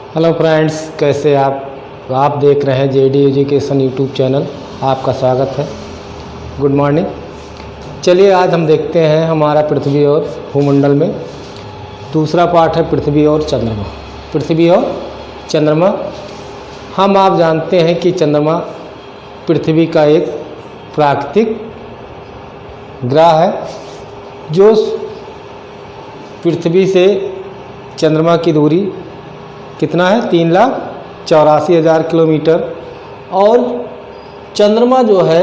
Hello friends, कैसे आप देख रहे हैं जेडी एजुकेशन यूट्यूब चैनल। आपका स्वागत है। Good morning. चलिए आज हम देखते हैं हमारा पृथ्वी और भूमंडल में दूसरा पार्ट है पृथ्वी और चंद्रमा। पृथ्वी और चंद्रमा, आप जानते हैं कि चंद्रमा पृथ्वी का एक प्राकृतिक ग्रह है जो पृथ्वी से चंद्रमा की दूरी कितना है 3,84,000 किलोमीटर। और चंद्रमा जो है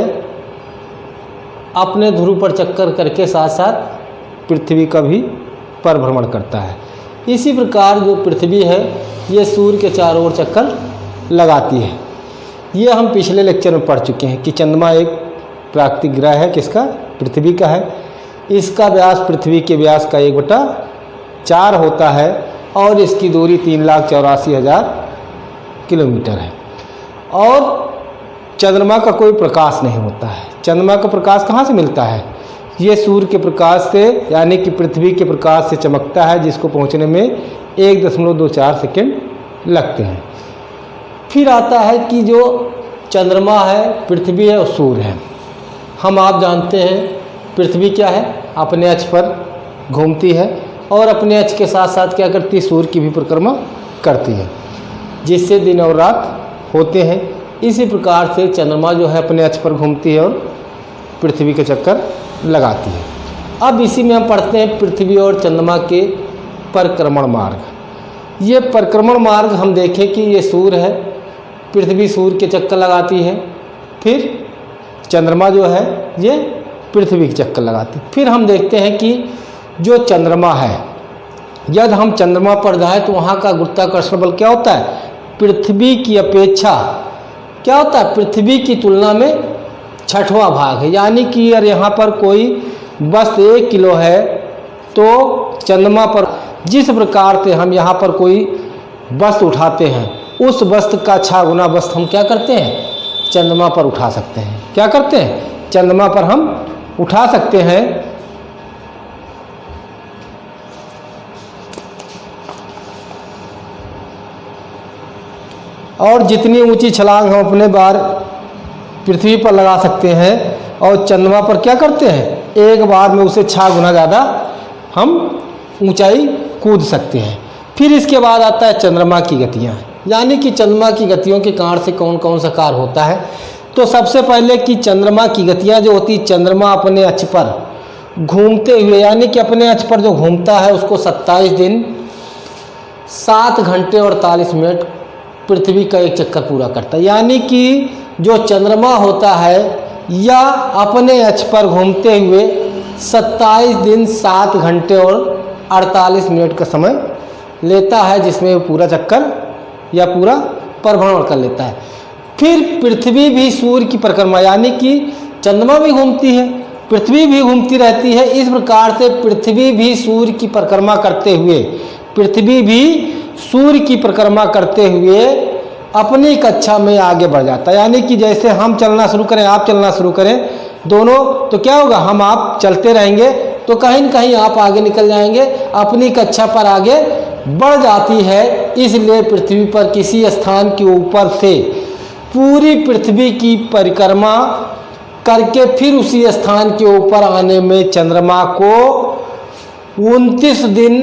अपने ध्रुव पर चक्कर करके साथ साथ पृथ्वी का भी परिभ्रमण करता है। इसी प्रकार जो पृथ्वी है ये सूर्य के चारों ओर चक्कर लगाती है। ये हम पिछले लेक्चर में पढ़ चुके हैं कि चंद्रमा एक प्राकृतिक ग्रह है, किसका? पृथ्वी का है। इसका व्यास पृथ्वी के व्यास का 1/4 होता है और इसकी दूरी 3,84,000 किलोमीटर है। और चंद्रमा का कोई प्रकाश नहीं होता है। चंद्रमा का प्रकाश कहाँ से मिलता है? ये सूर्य के प्रकाश से, यानी कि पृथ्वी के प्रकाश से चमकता है, जिसको पहुँचने में 1.24 सेकेंड लगते हैं। फिर आता है कि जो चंद्रमा है, पृथ्वी है और सूर्य है। आप जानते हैं पृथ्वी क्या है? अपने अक्ष पर घूमती है और अपने अक्ष के साथ साथ क्या करती है? सूर्य की भी परिक्रमा करती है, जिससे दिन और रात होते हैं। इसी प्रकार से चंद्रमा जो है अपने अक्ष पर घूमती है और पृथ्वी के चक्कर लगाती है। अब इसी में हम पढ़ते हैं पृथ्वी और चंद्रमा के परिक्रमण मार्ग। ये परिक्रमण मार्ग हम देखें कि ये सूर्य है, पृथ्वी सूर्य के चक्कर लगाती है, फिर चंद्रमा जो है ये पृथ्वी के चक्कर लगाती है। फिर हम देखते हैं कि जो चंद्रमा है, यदि हम चंद्रमा पर जाए तो वहाँ का गुरुत्वाकर्षण बल क्या होता है? पृथ्वी की अपेक्षा क्या होता है? पृथ्वी की तुलना में 6वां भाग है। यानी कि अगर यहाँ पर कोई वस्तु 1 किलो है तो चंद्रमा पर जिस प्रकार से हम यहाँ पर कोई वस्तु उठाते हैं, उस वस्तु का 6 गुना वस्तु हम क्या करते हैं? चंद्रमा पर उठा सकते हैं। क्या करते हैं? चंद्रमा पर हम उठा सकते हैं। और जितनी ऊंची छलांग हम अपने बार पृथ्वी पर लगा सकते हैं और चंद्रमा पर क्या करते हैं? एक बार में उसे 6 गुना ज़्यादा हम ऊंचाई कूद सकते हैं। फिर इसके बाद आता है चंद्रमा की गतियाँ, यानी कि चंद्रमा की गतियों के कारण से कौन कौन सा कार्य होता है। तो सबसे पहले कि चंद्रमा की गतियाँ जो होती, चंद्रमा अपने अक्ष पर घूमते हुए, यानी कि अपने अक्ष पर जो घूमता है उसको 27 दिन 7 घंटे और 48 मिनट पृथ्वी का एक चक्कर पूरा करता है। यानी कि जो चंद्रमा होता है या अपने अक्ष पर घूमते हुए 27 दिन 7 घंटे और 48 मिनट का समय लेता है, जिसमें वो पूरा चक्कर या पूरा परिभ्रमण कर लेता है। फिर पृथ्वी भी सूर्य की परिक्रमा, यानी कि चंद्रमा भी घूमती है, पृथ्वी भी घूमती रहती है। इस प्रकार से पृथ्वी भी सूर्य की परिक्रमा करते हुए, पृथ्वी भी सूर्य की परिक्रमा करते हुए अपनी कक्षा में आगे बढ़ जाता है। यानी कि जैसे हम चलना शुरू करें, आप चलना शुरू करें दोनों, तो क्या होगा? आप चलते रहेंगे तो कहीं न कहीं आप आगे निकल जाएंगे, अपनी कक्षा पर आगे बढ़ जाती है। इसलिए पृथ्वी पर किसी स्थान के ऊपर से पूरी पृथ्वी की परिक्रमा करके फिर उसी स्थान के ऊपर आने में चंद्रमा को 29 दिन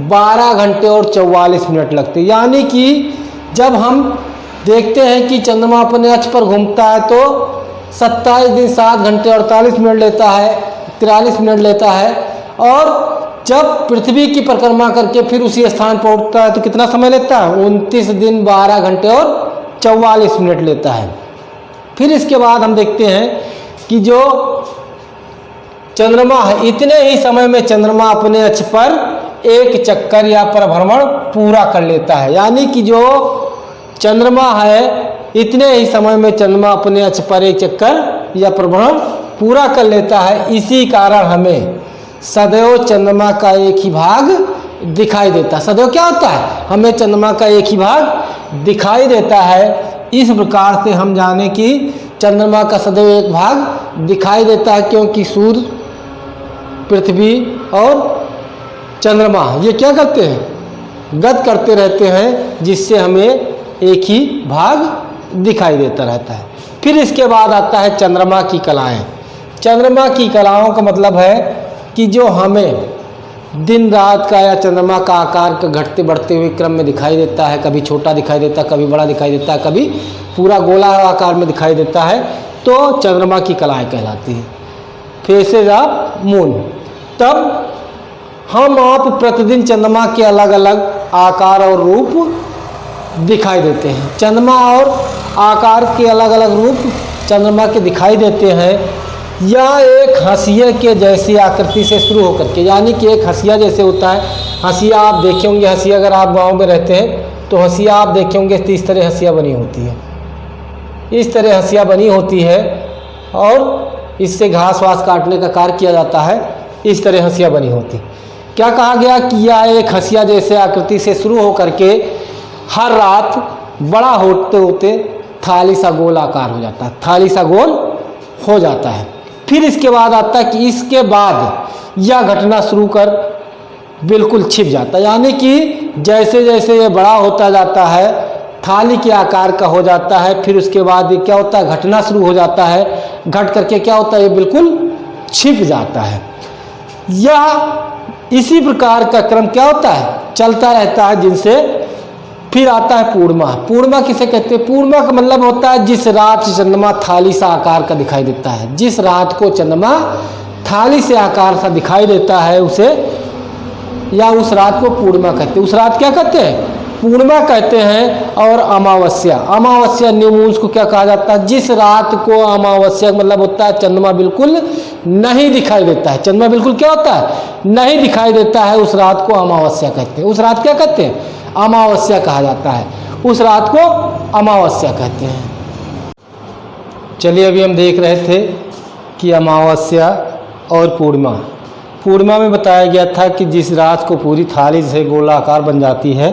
12 घंटे और 44 मिनट लगते। यानी कि जब हम देखते हैं कि चंद्रमा अपने अक्ष पर घूमता है तो 27 दिन 7 घंटे 48 मिनट लेता है, 43 मिनट लेता है। और जब पृथ्वी की परिक्रमा करके फिर उसी स्थान पर उठता है तो कितना समय लेता है? 29 दिन 12 घंटे और 44 मिनट लेता है। फिर इसके बाद हम देखते हैं कि जो चंद्रमा है, इतने ही समय में चंद्रमा अपने अक्ष पर एक चक्कर या परिभ्रमण पूरा कर लेता है। यानी कि जो चंद्रमा है, इतने ही समय में चंद्रमा अपने अक्ष पर एक चक्कर या परिभ्रमण पूरा कर लेता है। इसी कारण हमें सदैव चंद्रमा का एक ही भाग दिखाई देता है। सदैव क्या होता है? हमें चंद्रमा का एक ही भाग दिखाई देता है। इस प्रकार से हम जाने कि चंद्रमा का सदैव एक भाग दिखाई देता है, क्योंकि सूर्य, पृथ्वी और चंद्रमा ये क्या करते हैं? गत करते रहते हैं, जिससे हमें एक ही भाग दिखाई देता रहता है। फिर इसके बाद आता है चंद्रमा की कलाएं। चंद्रमा की कलाओं का मतलब है कि जो हमें दिन रात का या चंद्रमा का आकार का घटते बढ़ते हुए क्रम में दिखाई देता है, कभी छोटा दिखाई देता है, कभी बड़ा दिखाई देता है, कभी पूरा गोला आकार में दिखाई देता है, तो चंद्रमा की कलाएं कहलाती हैं, फेसेस ऑफ मून। तब हम आप प्रतिदिन चंद्रमा के अलग अलग आकार और रूप दिखाई देते हैं। चंद्रमा और आकार के अलग अलग रूप चंद्रमा के दिखाई देते हैं, या एक हंसिया के जैसी आकृति से शुरू होकर के, यानी कि एक हंसिया जैसे होता है। हंसिया आप देखे होंगे, हंसिया अगर आप गांव में रहते हैं तो हंसिया आप देखे होंगे, तो इस तरह हंसिया बनी होती है, इस तरह हंसिया बनी होती है, और इससे घास वास काटने का कार्य किया जाता है। इस तरह हंसिया बनी होती। क्या कहा गया कि यह एक हंसिया जैसे आकृति से शुरू होकर के हर रात बड़ा होते होते थाली सा गोल आकार हो जाता है, थाली सा गोल हो जाता है। फिर इसके बाद आता है कि इसके बाद यह घटना शुरू कर बिल्कुल छिप जाता है, यानी कि जैसे जैसे ये बड़ा होता जाता है, थाली के आकार का हो जाता है, फिर उसके बाद ये क्या होता है, घटना शुरू हो जाता है, घट करके क्या होता है, ये बिल्कुल छिप जाता है। यह इसी प्रकार का क्रम क्या होता है, चलता रहता है, जिनसे फिर आता है पूर्णिमा। पूर्णिमा किसे कहते हैं? पूर्णिमा का मतलब होता है जिस रात चंद्रमा थाली सा आकार का दिखाई देता है, जिस रात को चंद्रमा थाली से आकार सा दिखाई देता है उसे, या उस रात को पूर्णिमा कहते हैं। उस रात क्या कहते हैं? पूर्णिमा कहते हैं। और अमावस्या, अमावस्या न्यू मून्स को क्या कहा जाता है? जिस रात को अमावस्या मतलब होता है चंद्रमा बिल्कुल नहीं दिखाई देता है, चंद्रमा बिल्कुल क्या होता है, नहीं दिखाई देता है, उस रात को अमावस्या कहते हैं। उस रात क्या कहते हैं? अमावस्या कहा जाता है, उस रात को अमावस्या कहते हैं। चलिए, अभी हम देख रहे थे कि अमावस्या और पूर्णिमा। पूर्णिमा में बताया गया था कि जिस रात को पूरी थाली से गोलाकार बन जाती है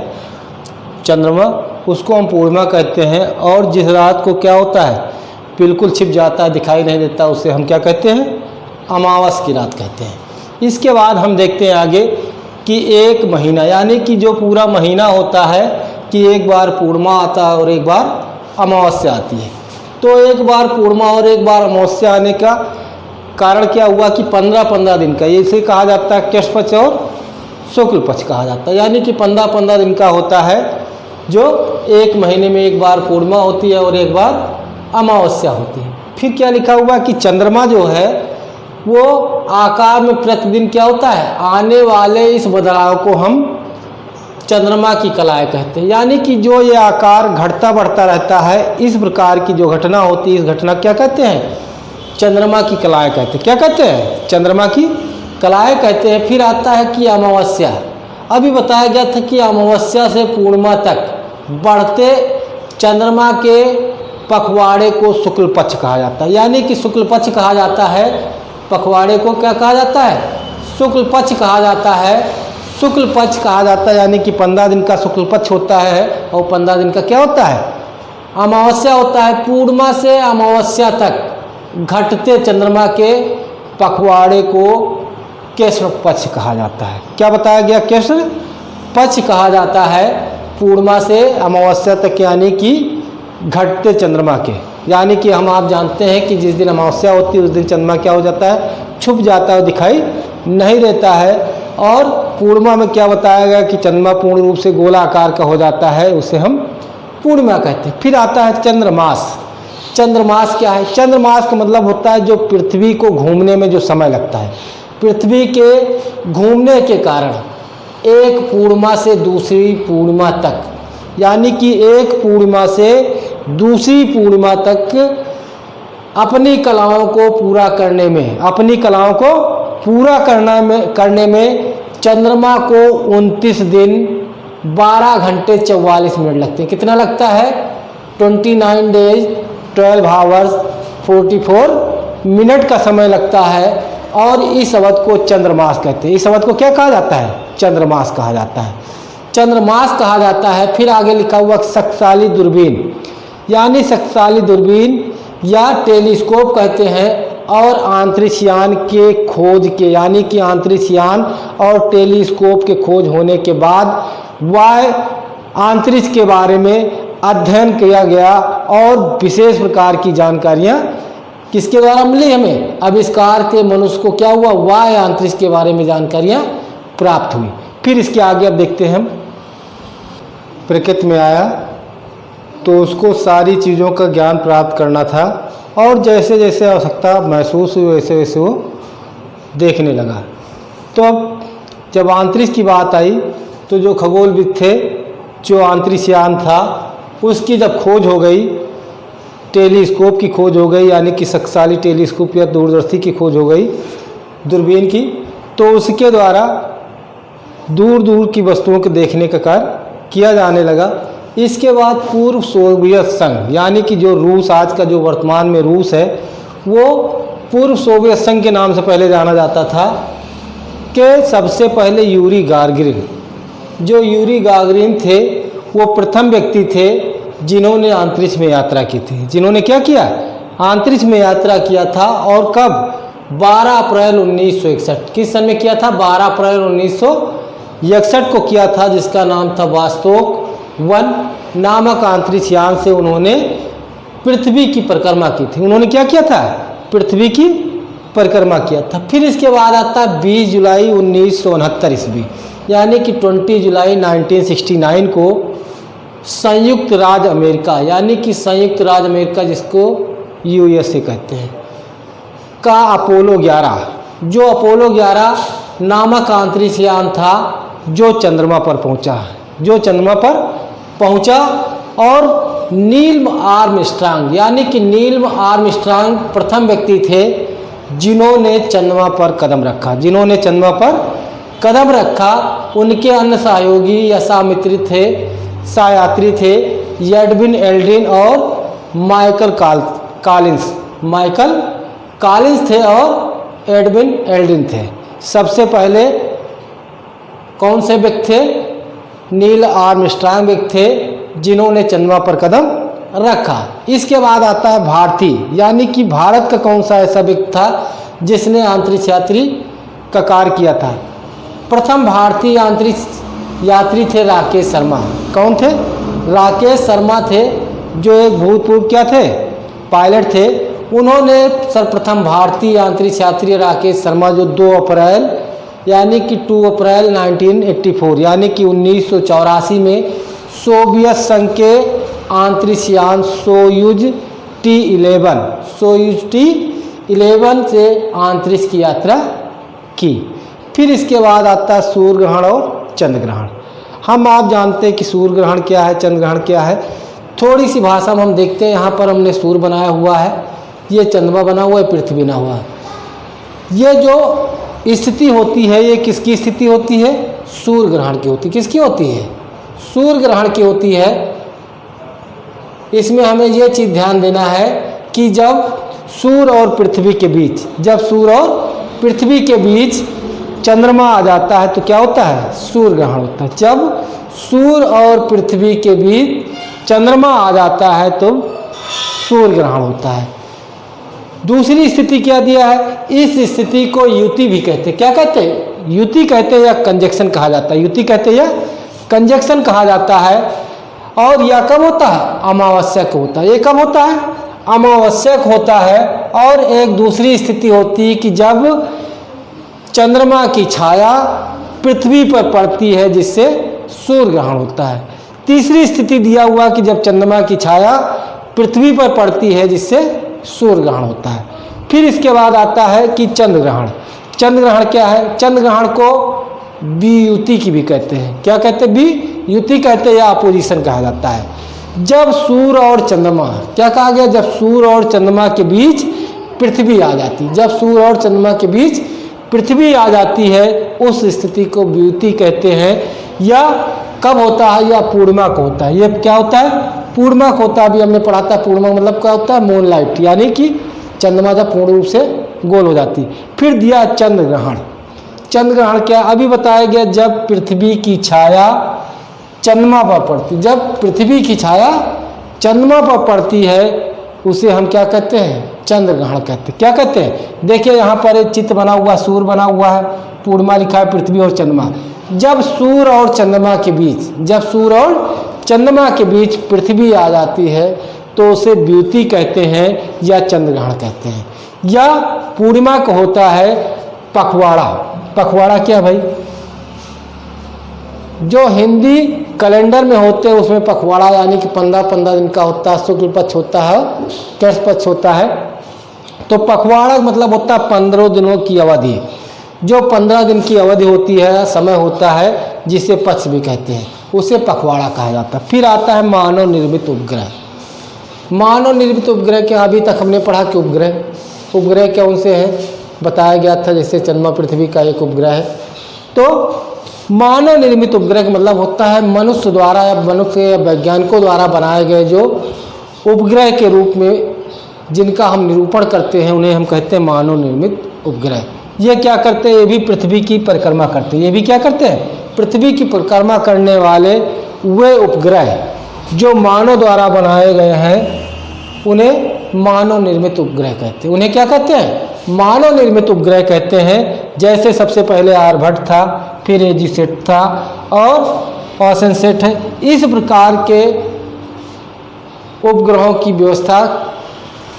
चंद्रमा, उसको हम पूर्णिमा कहते हैं। और जिस रात को क्या होता है, बिल्कुल छिप जाता है, दिखाई नहीं देता, उसे हम क्या कहते हैं? अमावस की रात कहते हैं। इसके बाद हम देखते हैं आगे कि एक महीना, यानी कि जो पूरा महीना होता है कि एक बार पूर्णिमा आता है और एक बार अमावस्या आती है। तो एक बार पूर्णिमा और एक बार अमावस्या आने का कारण क्या हुआ कि 15-15 दिन का, इसे कहा जाता है कृष्ण पक्ष और शुक्ल पक्ष कहा जाता है, यानी कि 15-15 दिन का होता है, जो एक महीने में एक बार पूर्णिमा होती है और एक बार अमावस्या होती है। फिर क्या लिखा हुआ कि चंद्रमा जो है वो आकार में प्रतिदिन क्या होता है, आने वाले इस बदलाव को हम चंद्रमा की कलाएं कहते हैं। यानी कि जो ये आकार घटता बढ़ता रहता है, इस प्रकार की जो घटना होती है, इस घटना क्या कहते हैं? चंद्रमा की कलाएं कहते हैं। क्या कहते हैं? चंद्रमा की कलाएं कहते हैं। फिर आता है कि अमावस्या। अभी बताया गया था कि अमावस्या से पूर्णिमा तक बढ़ते चंद्रमा के पखवाड़े को शुक्ल पक्ष कहा जाता है, यानी कि शुक्ल पक्ष कहा जाता है। पखवाड़े को क्या कहा जाता है? शुक्ल पक्ष कहा जाता है। शुक्ल पक्ष कहा जाता है, यानी कि 15 दिन का शुक्ल पक्ष होता है और 15 दिन का क्या होता है? अमावस्या होता है। पूर्णिमा से अमावस्या तक घटते चंद्रमा के पखवाड़े को कृष्ण पक्ष कहा जाता है। क्या बताया गया? कृष्ण पक्ष कहा जाता है पूर्णिमा से अमावस्या तक, यानी कि घटते चंद्रमा के। यानी कि हम आप जानते हैं कि जिस दिन अमावस्या होती है उस दिन चंद्रमा क्या हो जाता है? छुप जाता है, दिखाई नहीं देता है। और पूर्णिमा में क्या बताया गया कि चंद्रमा पूर्ण रूप से गोलाकार का हो जाता है, उसे हम पूर्णिमा कहते हैं। फिर आता है चंद्रमास। चंद्रमास क्या है? चंद्रमास का मतलब होता है जो पृथ्वी को घूमने में जो समय लगता है। पृथ्वी के घूमने के कारण एक पूर्णिमा से दूसरी पूर्णिमा तक, यानी कि एक पूर्णिमा से दूसरी पूर्णिमा तक अपनी कलाओं को पूरा करने में, अपनी कलाओं को पूरा करने में चंद्रमा को 29 दिन 12 घंटे 44 मिनट लगते हैं। कितना लगता है? 29 डेज 12 आवर्स 44 मिनट का समय लगता है। और इस अवधि को चंद्रमास कहते हैं। इस अवधि को क्या कहा जाता है? चंद्रमास कहा जाता है। चंद्रमास कहा जाता है। फिर आगे लिखा हुआ शक्तिशाली दूरबीन, यानी शक्तिशाली दूरबीन या टेलीस्कोप कहते हैं। और अंतरिक्ष यान के खोज के, यानी कि अंतरिक्ष यान और टेलीस्कोप के खोज होने के बाद वाय अंतरिक्ष के बारे में अध्ययन किया गया और विशेष प्रकार की जानकारियां किसके द्वारा मिली हमें? आविष्कार के मनुष्य को क्या हुआ? वाय अंतरिक्ष के बारे में जानकारियां प्राप्त हुई। फिर इसके आगे अब देखते हैं हम, प्रकृति में आया तो उसको सारी चीज़ों का ज्ञान प्राप्त करना था और जैसे जैसे आवश्यकता महसूस हुई वैसे वैसे वो देखने लगा। तो अब जब अंतरिक्ष की बात आई तो जो खगोलविद थे, जो अंतरिक्ष यान था, उसकी जब खोज हो गई, टेलीस्कोप की खोज हो गई, यानी कि शक्तिशाली टेलीस्कोप या दूरदर्शी की खोज हो गई, दूरबीन की, तो उसके द्वारा दूर दूर की वस्तुओं के देखने का कार्य किया जाने लगा। इसके बाद पूर्व सोवियत संघ, यानी कि जो रूस, आज का जो वर्तमान में रूस है, वो पूर्व सोवियत संघ के नाम से पहले जाना जाता था, कि सबसे पहले यूरी गागरिन, जो यूरी गागरिन थे वो प्रथम व्यक्ति थे जिन्होंने अंतरिक्ष में यात्रा की थी। जिन्होंने क्या किया? अंतरिक्ष में यात्रा किया था। और कब? 12 अप्रैल 1961। किस सन में किया था? 12 अप्रैल 1961 को किया था, जिसका नाम था वास्तोक 1 नामक अंतरिक्ष यान से उन्होंने पृथ्वी की परिक्रमा की थी। उन्होंने क्या किया था? पृथ्वी की परिक्रमा किया था। फिर इसके बाद आता 20 जुलाई 1969 ईस्वी, यानी कि 20 जुलाई 1969 को संयुक्त राज्य अमेरिका, यानी कि संयुक्त राज्य अमेरिका जिसको यूएसए कहते हैं, का अपोलो 11, जो अपोलो 11 नामक अंतरिक्ष यान था, जो चंद्रमा पर पहुंचा, और नील आर्मस्ट्रांग, यानी कि नील आर्मस्ट्रांग प्रथम व्यक्ति थे जिन्होंने चंद्रमा पर कदम रखा। उनके अन्य सहयोगी या सहयात्री थे एडविन एल्ड्रिन और माइकल कॉलिंस थे और एडविन एल्ड्रिन थे। सबसे पहले कौन से व्यक्ति थे? नील आर्मस्ट्रांग व्यक्ति थे जिन्होंने चंद्रमा पर कदम रखा। इसके बाद आता है भारतीय, यानी कि भारत का कौन सा ऐसा व्यक्ति था जिसने अंतरिक्ष यात्री का कार्य किया था? प्रथम भारतीय अंतरिक्ष यात्री थे राकेश शर्मा। कौन थे? राकेश शर्मा थे, जो एक भूतपूर्व क्या थे? पायलट थे। उन्होंने सर्वप्रथम भारतीय अंतरिक्ष यात्री राकेश शर्मा, जो 2 अप्रैल यानी कि 2 अप्रैल 1984 यानी कि 1984 में सोवियत संघ के अंतरिक्ष यान सोयूज T11 से अंतरिक्ष की यात्रा की। फिर इसके बाद आता है सूर्य ग्रहण और चंद्र ग्रहण। आप जानते हैं कि सूर्य ग्रहण क्या है, चंद्र ग्रहण क्या है। थोड़ी सी भाषा में हम देखते हैं। यहाँ पर हमने सूर्य बनाया हुआ है, ये चंद्रमा बना हुआ है, पृथ्वी बना हुआ है। ये जो स्थिति होती है, ये किसकी स्थिति होती है? सूर्य ग्रहण की होती है। किसकी होती है? सूर्य ग्रहण की होती है। इसमें हमें ये चीज़ ध्यान देना है कि जब सूर्य और पृथ्वी के बीच चंद्रमा आ जाता है तो क्या होता है? सूर्य ग्रहण होता है। जब सूर्य और पृथ्वी के बीच चंद्रमा आ जाता है तो सूर्य ग्रहण होता है। दूसरी स्थिति क्या दिया है? इस स्थिति को युति भी कहते हैं। क्या कहते हैं? युति कहते हैं या कंजक्शन कहा जाता है। युति कहते हैं या कंजक्शन कहा जाता है। और यह कब होता है? अमावस्या को होता है। ये कब होता है? अमावस्या को होता है। और एक दूसरी स्थिति होती है कि जब चंद्रमा की छाया पृथ्वी पर पड़ती है, जिससे सूर्य ग्रहण होता है। तीसरी स्थिति दिया हुआ कि जब चंद्रमा की छाया पृथ्वी पर पड़ती है, जिससे सूर्य ग्रहण होता है। फिर इसके बाद आता है कि चंद्र ग्रहण। चंद्र ग्रहण क्या है? चंद्र ग्रहण को वियुति की भी कहते हैं। क्या कहते हैं? वियुति कहते हैं या अपोजिशन कहा जाता है। जब सूर्य और चंद्रमा, क्या कहा गया? जब सूर्य और चंद्रमा के बीच पृथ्वी आ जाती, जब सूर्य और चंद्रमा के बीच पृथ्वी आ जाती है, उस स्थिति को वियुति कहते हैं। या कब होता है? या पूर्णिमा को होता है। ये क्या होता है? पूर्णिमा को होता है। अभी हमने पढ़ा था पूर्णिमा मतलब क्या होता है? मूनलाइट, यानी कि चंद्रमा जब पूर्ण रूप से गोल हो जाती। फिर दिया चंद्र ग्रहण। चंद्र ग्रहण क्या? अभी बताया गया जब पृथ्वी की छाया चंद्रमा पर पड़ती, जब पृथ्वी की छाया चंद्रमा पर पड़ती है, उसे हम क्या कहते हैं? चंद्र ग्रहण कहते हैं। क्या कहते हैं? देखिए यहाँ पर एक चित्र बना हुआ, सूर्य बना हुआ है, पूर्णिमा लिखा है, पृथ्वी और चंद्रमा। जब सूर्य और चंद्रमा के बीच, जब सूर्य और चंद्रमा के बीच पृथ्वी आ जाती है तो उसे द्युति कहते हैं या चंद्रग्रहण कहते हैं, या पूर्णिमा को होता है पखवाड़ा। पखवाड़ा क्या भाई? जो हिंदी कैलेंडर में होते हैं उसमें पखवाड़ा यानी कि 15-15 दिन का होता है, शुक्ल पक्ष होता है, कृष्ण पक्ष होता है। तो पखवाड़ा मतलब होता है 15 दिनों की अवधि। जो 15 दिन की अवधि होती है, समय होता है, जिसे पक्ष भी कहते हैं, उसे पखवाड़ा कहा जाता है। फिर आता है मानव निर्मित उपग्रह। मानव निर्मित उपग्रह क्या अभी तक हमने पढ़ा कि उपग्रह क्या उनसे है, बताया गया था, जैसे चंद्रमा पृथ्वी का एक उपग्रह है। तो मानव निर्मित उपग्रह का मतलब होता है मनुष्य द्वारा या मनुष्य या वैज्ञानिकों द्वारा बनाए गए जो उपग्रह के रूप में जिनका हम निरूपण करते हैं, उन्हें हम कहते हैं मानव निर्मित उपग्रह। ये क्या करते हैं? ये भी पृथ्वी की परिक्रमा करते हैं। ये भी क्या करते हैं? पृथ्वी की परिक्रमा करने वाले वे उपग्रह जो मानव द्वारा बनाए गए हैं उन्हें मानव निर्मित उपग्रह कहते हैं। उन्हें क्या कहते हैं? मानव निर्मित उपग्रह कहते हैं। जैसे सबसे पहले आर्यभट्ट था, फिर एजीसेट था और ओशनसेट है। इस प्रकार के उपग्रहों की व्यवस्था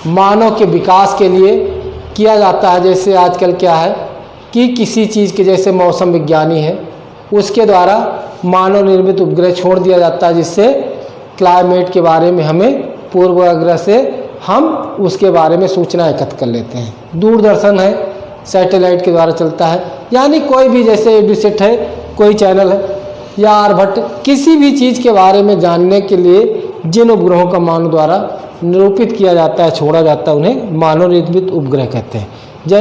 मानव के विकास के लिए किया जाता है। जैसे आजकल क्या है कि किसी चीज़ के, जैसे मौसम विज्ञानी है, उसके द्वारा मानव निर्मित उपग्रह छोड़ दिया जाता है, जिससे क्लाइमेट के बारे में हमें पूर्वाग्रह से हम उसके बारे में सूचना एकत्र कर लेते हैं। दूरदर्शन है, सैटेलाइट के द्वारा चलता है, यानी कोई भी, जैसे एडीसेट है कोई चैनल है, या आर्यभट्ट, किसी भी चीज़ के बारे में जानने के लिए जिन उपग्रहों का मानव द्वारा निरूपित किया जाता है, छोड़ा जाता है, उन्हें मानव निर्मित उपग्रह कहते हैं, जो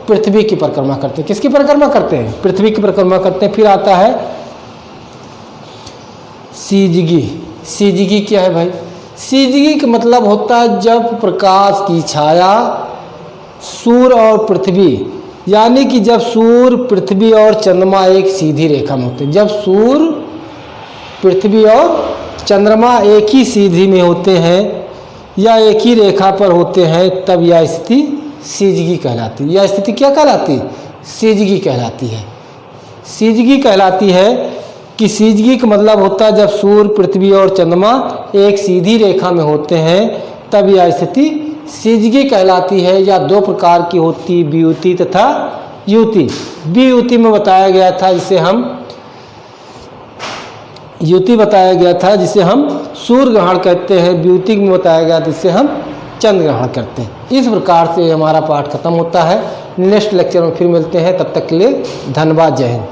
पृथ्वी की परिक्रमा करते हैं। किसकी परिक्रमा करते हैं? पृथ्वी की परिक्रमा करते हैं। फिर आता है सीजगी। सीजगी क्या है भाई? सीजगी का मतलब होता है जब प्रकाश की छाया सूर्य और पृथ्वी, यानी कि जब सूर्य, पृथ्वी और चंद्रमा एक सीधी रेखा में होते हैं। जब सूर्य, पृथ्वी और चंद्रमा एक ही सीधी में होते हैं या एक ही रेखा पर होते हैं, तब यह स्थिति सीजगी कहलाती है। यह स्थिति क्या कहलाती है? सीजगी कहलाती है। सीजगी कहलाती है कि सीजगी का मतलब होता है जब सूर्य, पृथ्वी और चंद्रमा एक सीधी रेखा में होते हैं, तब यह स्थिति सीजगी कहलाती है। या दो प्रकार की होती, वियुति तथा युति। वियुति में बताया गया था, जिसे हम युति बताया गया था, जिसे हम सूर्य ग्रहण कहते हैं। वियुति में बताया गया जिसे हम चंद्र ग्रहण करते हैं। इस प्रकार से हमारा पाठ खत्म होता है। नेक्स्ट लेक्चर में फिर मिलते हैं, तब तक के लिए धन्यवाद, जय हिंद।